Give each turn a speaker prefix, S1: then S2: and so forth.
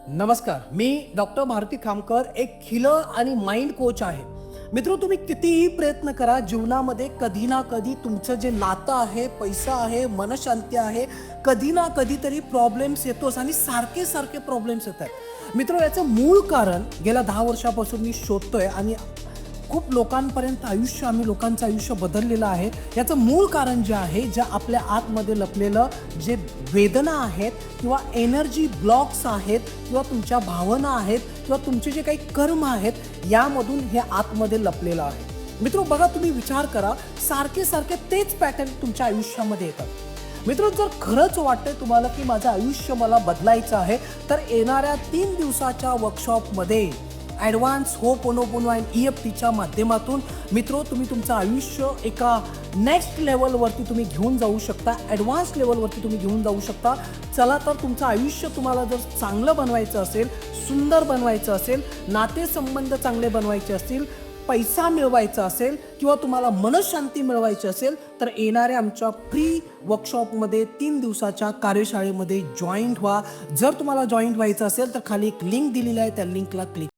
S1: नमस्कार, मी डॉक्टर भारती खामकर, एक हिलर आणि माइंड कोच आहे. मित्र, तुम्ही कितीही प्रयत्न करा, जीवनामध्ये कधी ना कधी तुमचं जे नातं आहे, पैसा आहे, मनशांती आहे, कधी ना कधीतरी प्रॉब्लेम्स येतोच आणि सारखे सारखे प्रॉब्लेम्स येतात. मित्र, याचं मूळ कारण गेल्या 10 वर्षापासून मी शोधतोय आणि खूप लोकांपर्यंत आम्ही लोकांचं आयुष्य बदललेलं आहे. याचं मूळ कारण जे आहे, ज्या आपल्या आतमध्ये लपलेलं जे वेदना आहेत किंवा एनर्जी ब्लॉक्स आहेत किंवा तुमच्या भावना आहेत किंवा तुमचे जे काही कर्म आहेत, यामधून हे आतमध्ये लपलेलं आहे. मित्र, बघा, तुम्ही विचार करा, सारखे सारखे तेच पॅटर्न तुमच्या आयुष्यामध्ये येतात. मित्र, जर खरंच वाटतंय तुम्हाला की माझं आयुष्य मला बदलायचं आहे, तर येणाऱ्या 3 दिवसाच्या वर्कशॉपमध्ये ॲडव्हान्स होपोनोपोनो अँड EFTच्या माध्यमातून मित्र, तुम्ही तुमचं आयुष्य एका नेक्स्ट लेवलवरती तुम्ही घेऊन जाऊ शकता, ॲडव्हान्स लेवलवरती तुम्ही घेऊन जाऊ शकता. चला तर, तुमचं आयुष्य तुम्हाला जर चांगलं बनवायचं असेल, सुंदर बनवायचं असेल, नातेसंबंध चांगले बनवायचे असतील, पैसा मिळवायचा असेल किंवा तुम्हाला मनशांती मिळवायची असेल, तर येणाऱ्या आमच्या फ्री वर्कशॉपमध्ये 3 दिवसाच्या कार्यशाळेमध्ये जॉईंट व्हा. जर तुम्हाला जॉईंट व्हायचं असेल तर खाली एक लिंक दिलेली आहे, त्या लिंकला क्लिक